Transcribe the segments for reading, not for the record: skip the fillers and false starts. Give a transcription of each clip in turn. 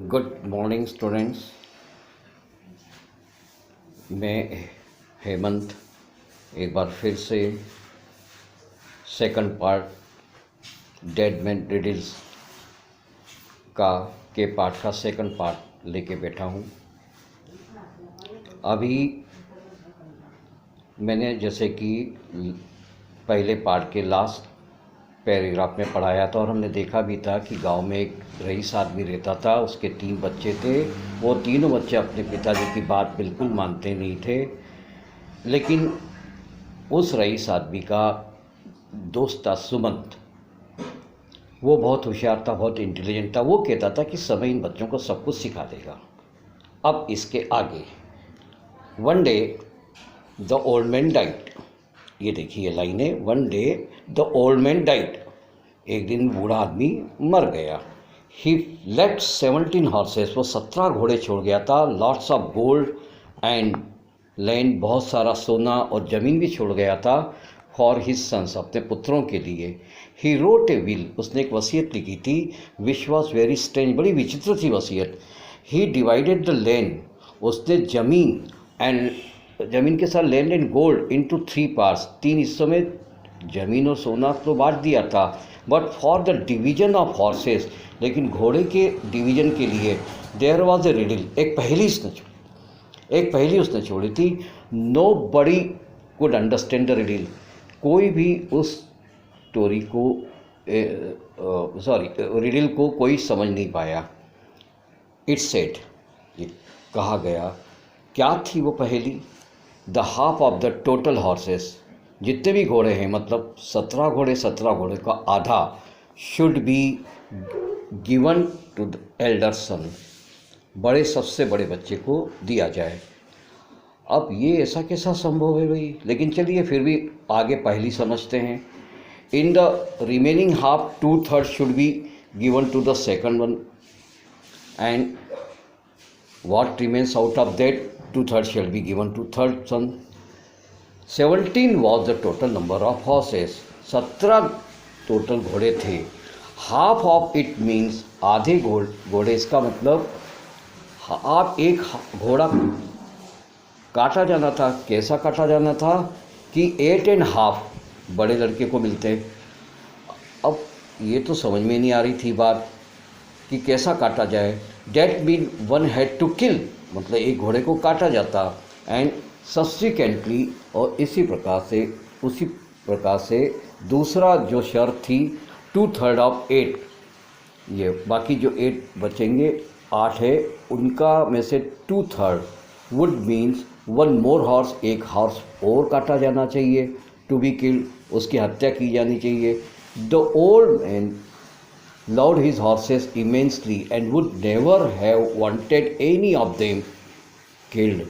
Good morning students. मैं हेमंत एक बार फिर से second part dead man riddles के पार्ट का सेकंड पार्ट लेके बैठा हूँ। अभी मैंने जैसे कि पहले पार्ट के लास्ट पैराग्राफ में पढ़ाया था और हमने देखा भी था कि गांव में एक रईस आदमी रहता था। उसके 3 बच्चे थे। वो तीनों बच्चे अपने पिताजी की बात बिल्कुल मानते नहीं थे, लेकिन उस रईस आदमी का दोस्त था सुमंत। वो बहुत होशियार था, बहुत इंटेलिजेंट था। वो कहता था कि समय इन बच्चों को सब कुछ सिखा देगा। अब इसके आगे one day the old man died. ये देखिए लाइन है, one day the old man died. एक दिन बूढ़ा आदमी मर गया। ही लेफ्ट 17 हॉर्सेस। वो 17 घोड़े छोड़ गया था। Lots of gold and land, बहुत सारा सोना और ज़मीन भी छोड़ गया था। फॉर हिज सन्स, अपने पुत्रों के लिए। ही रोट ए विल, उसने एक वसीयत लिखी थी। विच वॉज वेरी स्ट्रेंज, बड़ी विचित्र थी वसीयत। ही डिवाइडेड द लैंड, उसने ज़मीन के साथ land and gold into 3 parts, 3 हिस्सों में ज़मीन और सोना तो बांट दिया था। But for the division of horses, लेकिन घोड़े के डिवीजन के लिए देयर वॉज ए रिडल, एक पहेली उसने छोड़ी थी। Nobody could understand the riddle, कोई भी उस स्टोरी को रिडल को कोई समझ नहीं पाया। इट्स सेड, ये कहा गया। क्या थी वो पहेली? The half of the total horses, जितने भी घोड़े हैं, मतलब 17 घोड़े का आधा, should be given to the elder son, सबसे बड़े बच्चे को दिया जाए। अब ये ऐसा कैसा संभव है भाई? लेकिन चलिए फिर भी आगे पहली समझते हैं। In the remaining half 2/3 should be given to the second one, and what remains out of that 2/3 shall be given to third son. 17 was the total number of horses. 17 total घोड़े थे। हाफ ऑफ इट मीन्स, आधे घोड़े, इसका मतलब आप एक घोड़ा काटा जाना था। कैसा काटा जाना था कि 8.5 बड़े लड़के को मिलते। अब ये तो समझ में नहीं आ रही थी बात कि कैसा काटा जाए। That mean one had to kill, मतलब एक घोड़े को काटा जाता। एंड सब्सिक्वेंटली, और उसी प्रकार से दूसरा जो शर्त थी 2/3 ऑफ 8, ये बाकी जो 8 बचेंगे, 8 है, उनका में से 2/3 वुड मीन्स 1 मोर हॉर्स, एक हॉर्स और काटा जाना चाहिए। टू बी किल्ड, उसकी हत्या की जानी चाहिए। The old man loved his horses immensely and would never have wanted any of them killed.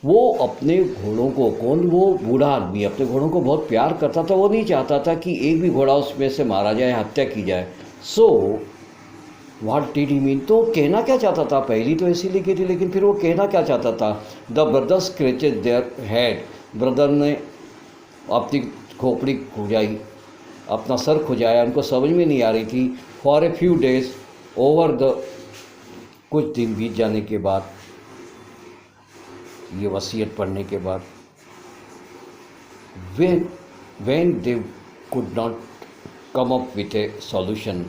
वो अपने घोड़ों को, कौन? वो बूढ़ा आदमी अपने घोड़ों को बहुत प्यार करता था। वो नहीं चाहता था कि एक भी घोड़ा उसमें से मारा जाए, हत्या की जाए। So what did he mean, तो कहना क्या चाहता था? पहली तो ऐसी लिखी थी, लेकिन फिर वो कहना क्या चाहता था? The brothers scratches their head, brother ने अपनी खोपड़ी खुजाई, अपना सर खुजाया। उनको समझ में नहीं आ रही थी। For a few days over the, कुछ दिन बीत जाने के बाद, ये वसीयत पढ़ने के बाद, when they could not come up with a solution,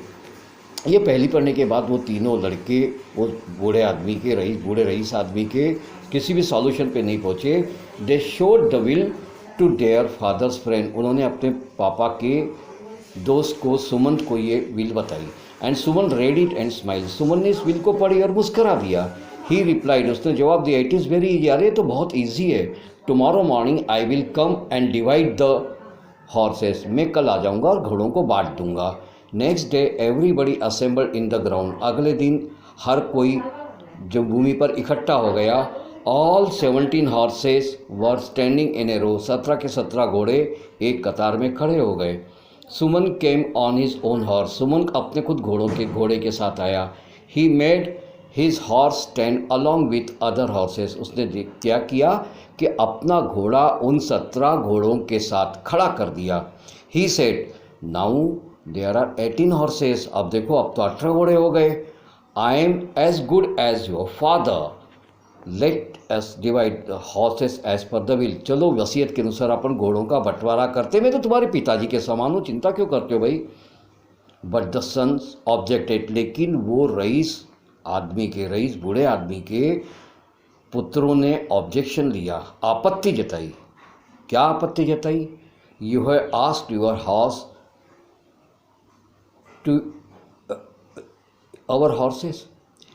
ये पहली पढ़ने के बाद वो तीनों लड़के वो बूढ़े रईस आदमी के किसी भी सॉल्यूशन पे नहीं पहुँचे। They showed the will to their father's friend, उन्होंने अपने पापा के दोस्त को, सुमंत को, ये विल बताई। And Suman read it and smile, Suman ने इस विल को पढ़ी और मुस्करा दिया। ही रिप्लाइड, उसने जवाब दिया, इट इज़ वेरी ईजी, अरे तो बहुत ईजी है। Tomorrow morning I will come and divide the horses, मैं कल आ जाऊँगा और घोड़ों को बांट दूंगा। Next day everybody assembled in the ground, अगले दिन हर कोई जो भूमि पर इकट्ठा हो गया। All 17 horses were standing in a row, 17 के 17 घोड़े एक कतार में खड़े हो गए। Suman came on his own horse, Suman अपने खुद घोड़े के साथ आया। He made his horse stand along with other horses, उसने क्या किया कि अपना घोड़ा उन 17 घोड़ों के साथ खड़ा कर दिया। He said, now there are 18 horses, अब देखो अब तो 18 घोड़े हो गए। I am as good as your father, let us divide the horses as per the will. चलो वसीयत के अनुसार अपन घोड़ों का बंटवारा करते, मैं तो तुम्हारे पिताजी के समान हूँ, चिंता क्यों करते हो भाई। बट द सन्स ऑब्जेक्टेड, लेकिन वो रईस आदमी के, रईस बूढ़े आदमी के पुत्रों ने ऑब्जेक्शन लिया, आपत्ति जताई। क्या आपत्ति जताई? You have asked your horse to our horses,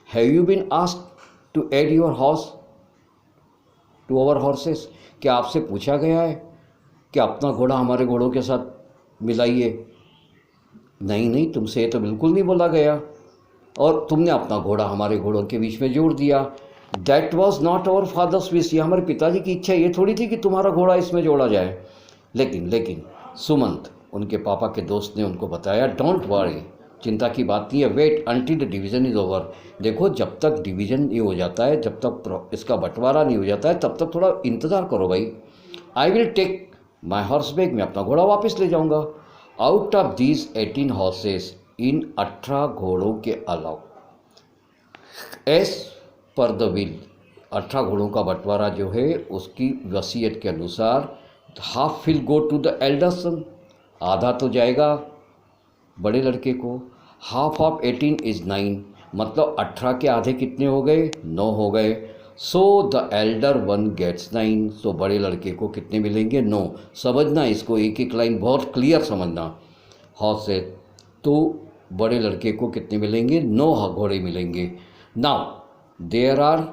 have you been asked to add your horse to our horses? क्या आपसे पूछा गया है कि अपना घोड़ा हमारे घोड़ों के साथ मिलाइए? नहीं नहीं, तुमसे तो बिल्कुल नहीं बोला गया, और तुमने अपना घोड़ा हमारे घोड़ों के बीच में जोड़ दिया। That was not our father's wish, ये हमारे पिताजी की इच्छा ये थोड़ी थी कि तुम्हारा घोड़ा इसमें जोड़ा जाए। लेकिन सुमंत, उनके पापा के दोस्त ने उनको बताया, डोंट वरी, चिंता की बात नहीं है, wait until the division is over. देखो जब तक डिवीज़न नहीं हो जाता है, जब तक इसका बंटवारा नहीं हो जाता है, तब तक थोड़ा इंतज़ार करो भाई। I will take my horse back, मैं अपना घोड़ा वापस ले जाऊंगा। आउट ऑफ दीज 18 हॉर्सेस, इन 18 घोड़ों के अलावा, एज पर द विल, 18 घोड़ों का बंटवारा जो है उसकी वसीयत के अनुसार, half will go to the elder son, आधा तो जाएगा बड़े लड़के को। हाफ ऑफ 18 इज़ 9, मतलब 18 के आधे कितने हो गए? 9 हो गए। So the elder one gets 9, so बड़े लड़के को कितने मिलेंगे? 9। समझना इसको, एक एक लाइन बहुत क्लियर समझना। हॉर्स से तो बड़े लड़के को कितने मिलेंगे? 9 घोड़े मिलेंगे। नाउ देयर आर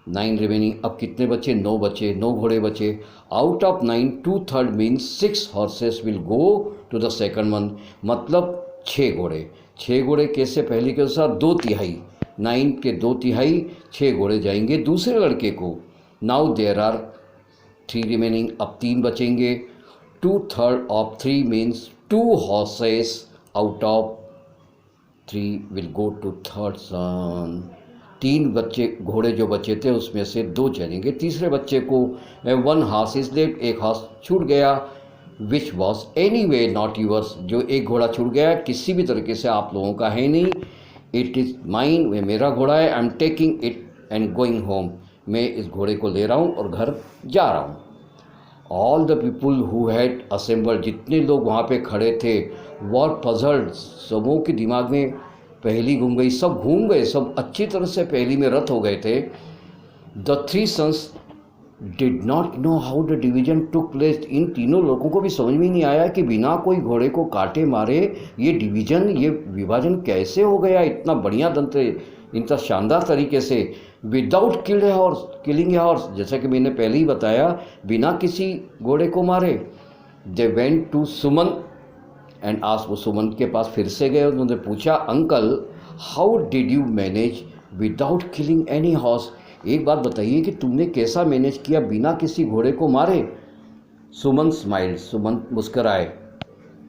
9 रिमेनिंग, अब कितने बचे? 9 बचे, 9 घोड़े बचे। Out of 9, 2/3 means 6 horses will go to the second one, मतलब 6 घोड़े। 6 घोड़े कैसे? पहले के अनुसार 2/3, 9 के 2/3, 6 घोड़े जाएंगे दूसरे लड़के को। नाउ देयर आर 3 रिमेनिंग, अब 3 बचेंगे। 2/3 of 3 means 2 horses out of 3 will go to third son. 3 बच्चे घोड़े जो बचे थे उसमें से 2 चलेंगे तीसरे बच्चे को। 1 हॉर्स इज लेफ्ट, एक हॉर्स छूट गया, which was any way not yours, जो एक घोड़ा छूट गया किसी भी तरीके से आप लोगों का है नहीं। इट इज़ माइन, वे मेरा घोड़ा है। I am taking it and going home, मैं इस घोड़े को ले रहा हूँ और घर जा रहा हूँ। All the people who had assembled, जितने लोग वहाँ पे खड़े थे, वर पजल्ड, सबों के दिमाग में पहली घूम गई, सब घूम गए, सब अच्छी तरह से पहली में रत हो गए थे। The 3 sons did not know how the division took place, इन तीनों लोगों को भी समझ में नहीं आया कि बिना कोई घोड़े को काटे मारे ये डिवीजन, ये विभाजन कैसे हो गया इतना बढ़िया तंत्र, इतना शानदार तरीके से। विदाउट किलिंग ए हॉर्स, जैसा कि मैंने पहले ही बताया, बिना किसी घोड़े को मारे। They went to Suman and asked, वो सुमन के पास फिर से गए, उन्होंने पूछा, uncle how did you manage without killing any horse, एक बात बताइए कि तुमने कैसा मैनेज किया बिना किसी घोड़े को मारे। सुमन स्माइल्ड, सुमन मुस्कराए,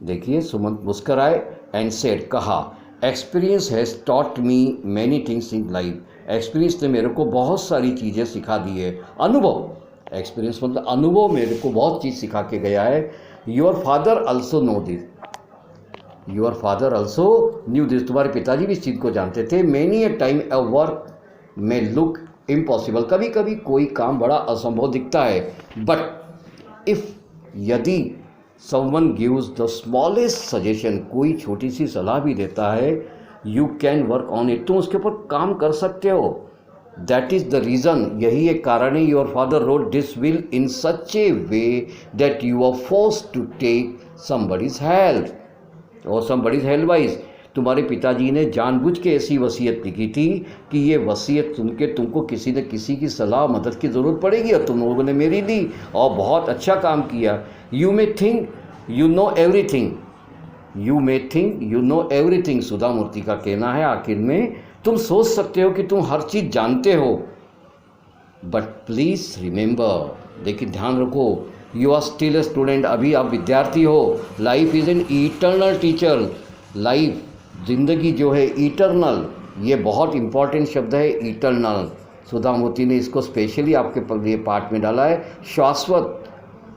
देखिए सुमन मुस्कराए, एंड सेड, कहा, experience has taught me many things in life, experience ने मेरे को बहुत सारी चीज़ें सिखा दी है। अनुभव, एक्सपीरियंस मतलब अनुभव मेरे को बहुत चीज़ सिखा के गया है। Your father also know this, your father also knew this, तुम्हारे पिताजी भी इस चीज़ को जानते थे। Many a time a work may look impossible, कभी कभी कोई काम बड़ा असंभव दिखता है, बट इफ़, यदि someone gives the smallest suggestion, कोई छोटी सी सलाह भी देता है, you can work on it, तुम उसके ऊपर काम कर सकते हो। दैट इज़ द रीज़न, यही एक कारण है, your father wrote this will in such a way that you are forced to take somebody's help और समबडीज हेल्प वाइज, तुम्हारे पिताजी ने जानबूझ के ऐसी वसीयत लिखी थी कि ये वसीयत सुन के तुमको किसी न किसी की सलाह मदद की ज़रूरत पड़ेगी, और तुम लोगों ने मेरी ली और बहुत अच्छा काम किया। You may think you know everything, you may think you know everything, Sudha Murthy का कहना है आखिर में, तुम सोच सकते हो कि तुम हर चीज़ जानते हो, बट प्लीज़ रिमेंबर, लेकिन ध्यान रखो, you are still a student, अभी आप विद्यार्थी हो। Life is an eternal teacher, life, ज़िंदगी जो है इटर्नल, ये बहुत इम्पॉर्टेंट शब्द है, इटर्नल। सुधा मूर्ति ने इसको स्पेशली आपके लिए पाठ में डाला है। शाश्वत,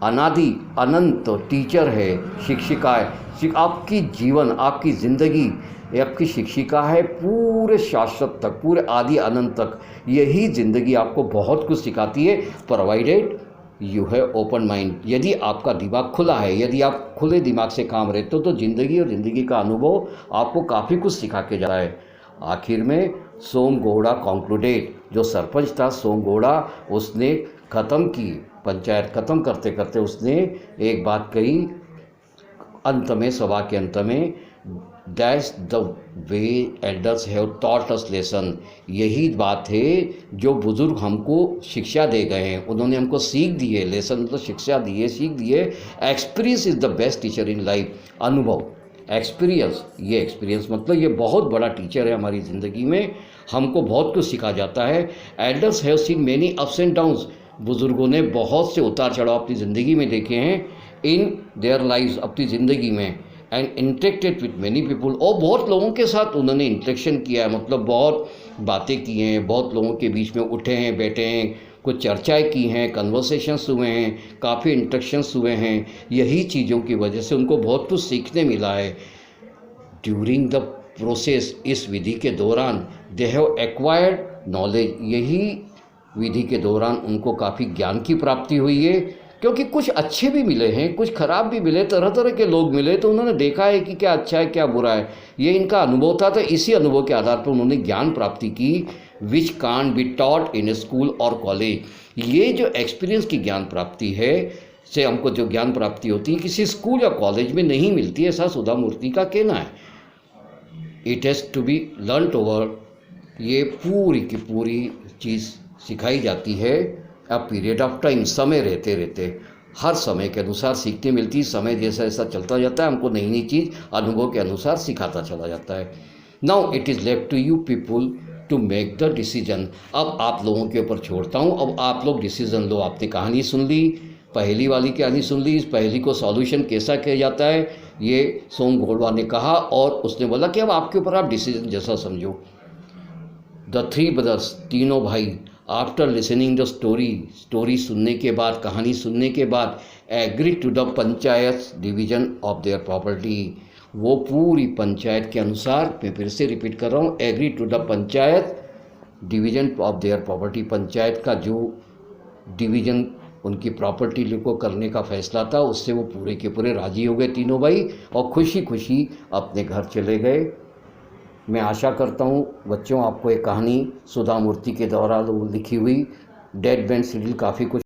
अनादि, अनंत टीचर है, शिक्षिका है। आपकी जीवन, आपकी ज़िंदगी ये आपकी शिक्षिका है पूरे शाश्वत तक, पूरे आदि अनंत तक। यही ज़िंदगी आपको बहुत कुछ सिखाती है, provided you have open mind. यदि आपका दिमाग खुला है, यदि आप खुले दिमाग से काम रहते हो, तो ज़िंदगी और ज़िंदगी का अनुभव आपको काफ़ी कुछ सिखा के जाता है। आखिर में सोमगौड़ा कॉन्क्लूडेड, जो सरपंच था सोमगौड़ा, उसने ख़त्म की, पंचायत ख़त्म करते करते उसने एक बात कही अंत में, सभा के अंत में, that's the way elders have taught us lesson. यही बात है जो बुज़ुर्ग हमको शिक्षा दे गए हैं, उन्होंने हमको सीख दी है। लेसन मतलब शिक्षा दी है, सीख दी है। Experience is the best teacher in life. अनुभव, एक्सपीरियंस, ये एक्सपीरियंस मतलब ये बहुत बड़ा टीचर है हमारी ज़िंदगी में, हमको बहुत कुछ सिखा जाता है। Elders have seen many ups and downs. बुज़ुर्गों ने बहुत से उतार चढ़ाव अपनी ज़िंदगी में देखे हैं, इन देयर लाइव्स, अपनी ज़िंदगी में, and interacted with many people, और बहुत लोगों के साथ उन्होंने इंटरेक्शन किया है, मतलब बहुत बातें की हैं, बहुत लोगों के बीच में उठे हैं, बैठे हैं, कुछ चर्चाएं की हैं, कन्वर्सेशंस हुए हैं, काफ़ी इंटरेक्शंस हुए हैं। यही चीज़ों की वजह से उनको बहुत कुछ सीखने मिला है। ड्यूरिंग द प्रोसेस, इस विधि के दौरान, दे हैव एक्वायर्ड नॉलेज, यही विधि के दौरान उनको काफ़ी ज्ञान की प्राप्ति हुई है। क्योंकि कुछ अच्छे भी मिले हैं, कुछ खराब भी मिले, तरह तरह के लोग मिले, तो उन्होंने देखा है कि क्या अच्छा है क्या बुरा है, ये इनका अनुभव था। तो इसी अनुभव के आधार पर उन्होंने ज्ञान प्राप्ति की, which can't be taught in A school और कॉलेज। ये जो एक्सपीरियंस की ज्ञान प्राप्ति है, से हमको जो ज्ञान प्राप्ति होती है, किसी स्कूल या कॉलेज में नहीं मिलती है, ऐसा सुधा मूर्ति का कहना है। It has to be learned over, ये पूरी की पूरी चीज़ सिखाई जाती है अ पीरियड ऑफ टाइम, समय रहते रहते, हर समय के अनुसार सीखने मिलती। समय जैसा जैसा चलता जाता है, हमको नई नई चीज़ अनुभव के अनुसार सिखाता चला जाता है। Now it is left to you people to make the decision. अब आप लोगों के ऊपर छोड़ता हूँ, अब आप लोग डिसीजन लो। आपने कहानी सुन ली, पहली वाली कहानी सुन ली, इस पहली को सॉल्यूशन कैसा किया जाता है ये सोमगौड़ा ने कहा, और उसने बोला कि अब आपके ऊपर आप डिसीजन जैसा समझो। द थ्री ब्रदर्स, तीनों भाई, आफ्टर लिसनिंग द स्टोरी सुनने के बाद, कहानी सुनने के बाद, agree to the panchayat division of their property, वो पूरी पंचायत के अनुसार, मैं फिर से रिपीट कर रहा हूँ, agree to the panchayat division of their property, panchayat का जो डिवीजन उनकी प्रॉपर्टी को करने का फैसला था, उससे वो पूरे के पूरे राजी हो गए तीनों भाई, और खुशी खुशी अपने घर चले गए। मैं आशा करता हूँ बच्चों, आपको एक कहानी सुधा मूर्ति के द्वारा लिखी हुई डेड मैन सीरियल काफ़ी कुछ